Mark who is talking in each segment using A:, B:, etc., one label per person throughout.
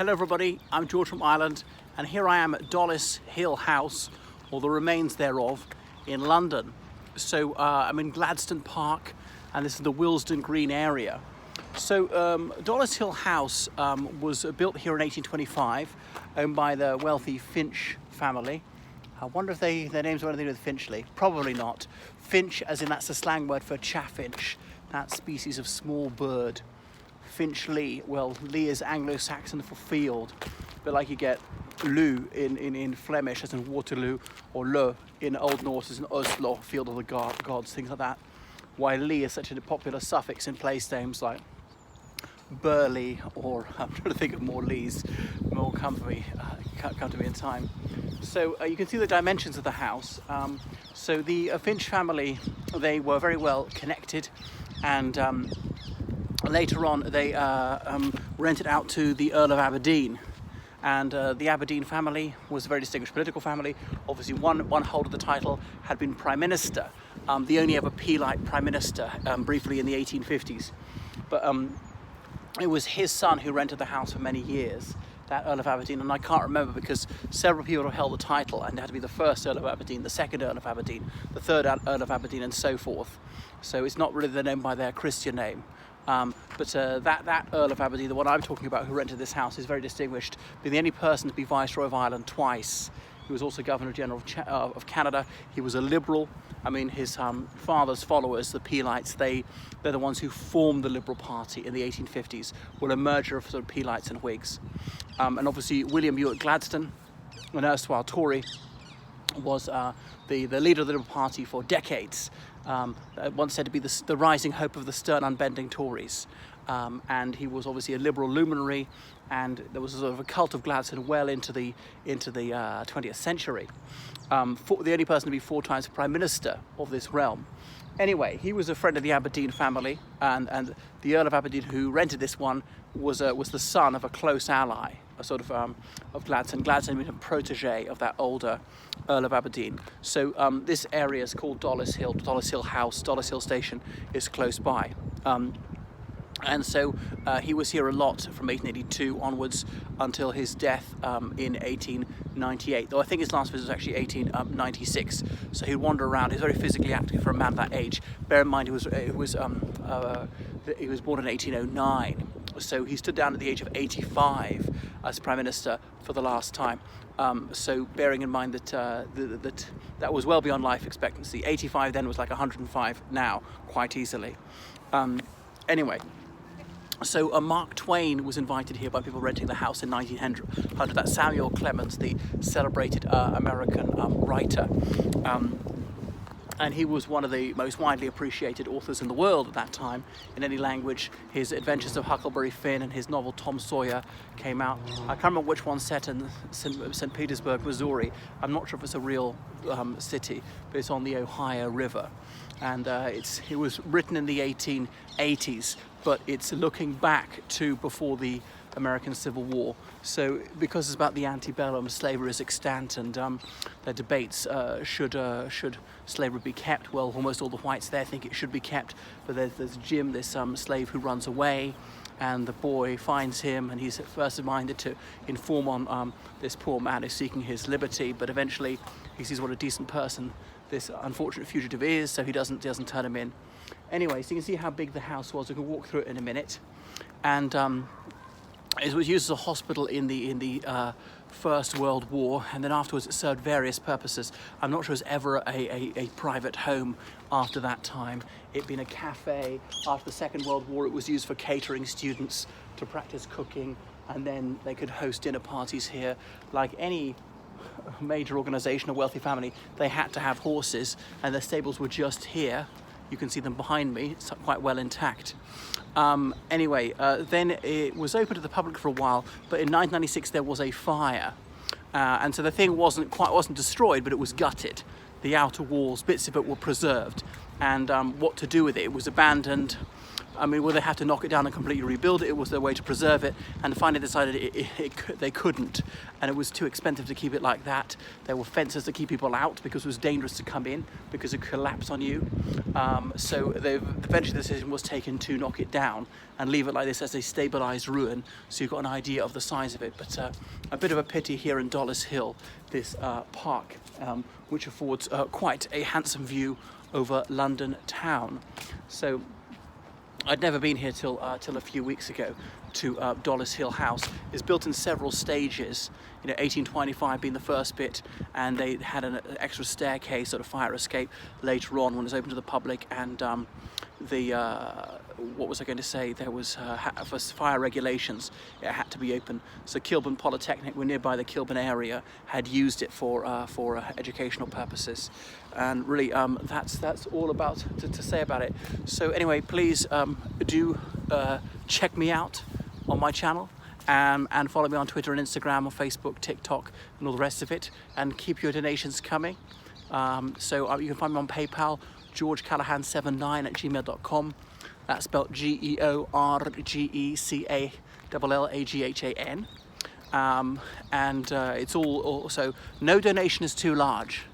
A: Hello everybody, I'm George from Ireland, and here I am at Dollis Hill House, or the remains thereof, in London. So I'm in Gladstone Park, and this is the Willesden Green area. So Dollis Hill House was built here in 1825, owned by the wealthy Finch family. I wonder if their names were anything to do with Finchley. Probably not. Finch, as in that's the slang word for chaffinch, that species of small bird. Finchley, well, Lee is Anglo-Saxon for field, but like you get Lou in Flemish, as in Waterloo, or Le in Old Norse, as in Oslo, field of the gods, things like that. Why Lee is such a popular suffix in place names like Burley, or I'm trying to think of more Lees, more come to me in time. So you can see the dimensions of the house. So the Finch family, they were very well connected, and later on they rented out to the Earl of Aberdeen, and the Aberdeen family was a very distinguished political family. Obviously one holder of the title had been Prime Minister, the only ever Peelite Prime Minister, briefly in the 1850s. But it was his son who rented the house for many years, that Earl of Aberdeen, and I can't remember because several people have held the title, and it had to be the first Earl of Aberdeen, the second Earl of Aberdeen, the third Earl of Aberdeen, and so forth. So it's not really the name by their Christian name. But that Earl of Aberdeen, the one I'm talking about, who rented this house, is very distinguished, being the only person to be Viceroy of Ireland twice. He was also Governor General of Canada. He was a Liberal. I mean, his father's followers, the Peelites, they're the ones who formed the Liberal Party in the 1850s, were a merger of sort of Peelites and Whigs. And obviously William E Gladstone, an erstwhile Tory, was the leader of the Liberal Party for decades. Once said to be the rising hope of the stern, unbending Tories. And he was obviously a Liberal luminary, and there was a sort of a cult of Gladstone well into the 20th century. The only person to be 4 times Prime Minister of this realm. Anyway, he was a friend of the Aberdeen family, and the Earl of Aberdeen who rented this one was the son of a close ally, a sort of Gladstone. Gladstone being a protege of that older Earl of Aberdeen. So this area is called Dollis Hill. Dollis Hill House, Dollis Hill Station is close by. And so he was here a lot from 1882 onwards until his death in 1898, though I think his last visit was actually 1896. So he'd wander around. He was very physically active for a man of that age. Bear in mind he was born in 1809, so he stood down at the age of 85 as Prime Minister for the last time. So bearing in mind that that was well beyond life expectancy. 85 then was like 105 now, quite easily. Anyway. So Mark Twain was invited here by people renting the house in 1900. That's Samuel Clemens, the celebrated American writer. And he was one of the most widely appreciated authors in the world at that time, in any language. His Adventures of Huckleberry Finn and his novel Tom Sawyer came out. I can't remember which one's set in St. Petersburg, Missouri. I'm not sure if it's a real city, but it's on the Ohio River. And it was written in the 1880s, but it's looking back to before the American Civil War. So because it's about the antebellum, slavery is extant, and the debates should slavery be kept. Well, almost all the whites there think it should be kept, but there's Jim, this slave who runs away, and the boy finds him, and he's at first minded to inform on this poor man who's seeking his liberty, but eventually he sees what a decent person this unfortunate fugitive is, so he doesn't turn him in. Anyway, so you can see how big the house was. We can walk through it in a minute. And it was used as a hospital in the First World War, and then afterwards it served various purposes. I'm not sure it was ever a private home after that time. It being a cafe. After the Second World War, it was used for catering students to practice cooking, and then they could host dinner parties here. Like any major organisation, a wealthy family, they had to have horses, and their stables were just here. You can see them behind me. It's quite well intact. Anyway, then it was open to the public for a while, but in 1996 there was a fire, and so the thing wasn't destroyed, but it was gutted. The outer walls, bits of it were preserved, and what to do with it? It was abandoned. I mean, will they have to knock it down and completely rebuild it? It was their way to preserve it, and finally decided they couldn't, and it was too expensive to keep it like that. There were fences to keep people out because it was dangerous to come in because it collapsed on you. So eventually the decision was taken to knock it down and leave it like this as a stabilized ruin, so you've got an idea of the size of it. But a bit of a pity here in Dollis Hill, this park, which affords quite a handsome view over London town. So I'd never been here till a few weeks ago to Dollis Hill House. It's built in several stages, 1825 being the first bit, and they had an extra staircase, sort of fire escape, later on when it was open to the public, and what was I going to say, there was for fire regulations it had to be open, so Kilburn Polytechnic, we're nearby the Kilburn area, had used it for educational purposes. And really that's all about to say about it. So anyway, please do check me out on my channel, and follow me on Twitter and Instagram or Facebook, TikTok and all the rest of it, and keep your donations coming. So you can find me on PayPal, georgecallahan79@gmail.com. That's spelled GeorgeCallaghan. And it's all also, no donation is too large,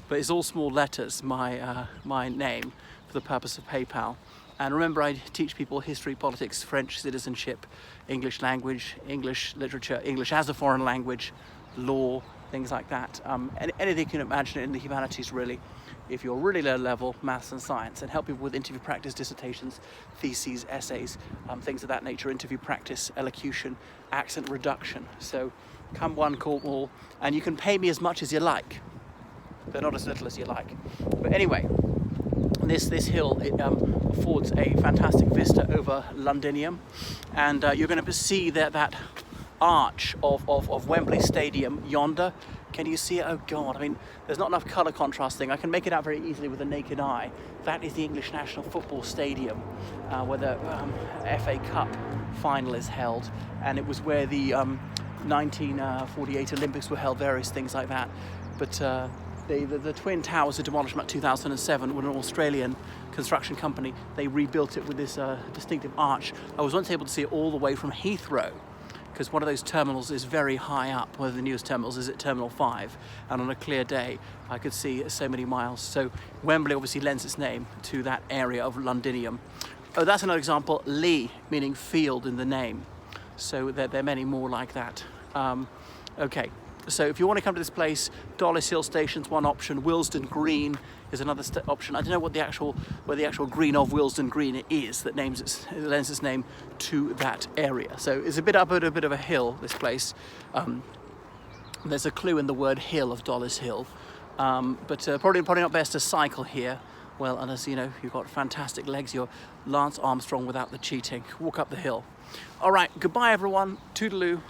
A: but it's all small letters, my name, for the purpose of PayPal. And remember, I teach people history, politics, French citizenship, English language, English literature, English as a foreign language, law, things like that. Anything you can imagine in the humanities, really, if you're really low level, maths and science, and help people with interview practice, dissertations, theses, essays, things of that nature, interview practice, elocution, accent reduction. So come one, call all, and you can pay me as much as you like, but not as little as you like. But anyway, this hill, it affords a fantastic vista over Londinium, and you're going to see that arch of Wembley Stadium yonder. Can you see it? Oh God, I mean, there's not enough colour contrasting. I can make it out very easily with the naked eye. That is the English National Football Stadium, where the FA Cup final is held, and it was where the 1948 Olympics were held, various things like that. But the Twin Towers were demolished in about 2007 when an Australian construction company, they rebuilt it with this distinctive arch. I was once able to see it all the way from Heathrow, because one of those terminals is very high up. One of the newest terminals is at Terminal 5, and on a clear day I could see so many miles. So Wembley obviously lends its name to that area of Londinium. Oh, that's another example, Lee, meaning field in the name. So there are many more like that. Okay, so if you want to come to this place, Dollis Hill Station's one option, Willesden Green is another option. I don't know what where the actual green of Willesden Green is that lends its name to that area. So it's a bit up at a bit of a hill, this place. There's a clue in the word hill of Dollis Hill, but probably not best to cycle here. Well, unless you've got fantastic legs, you're Lance Armstrong without the cheating. Walk up the hill. All right, goodbye everyone, toodaloo.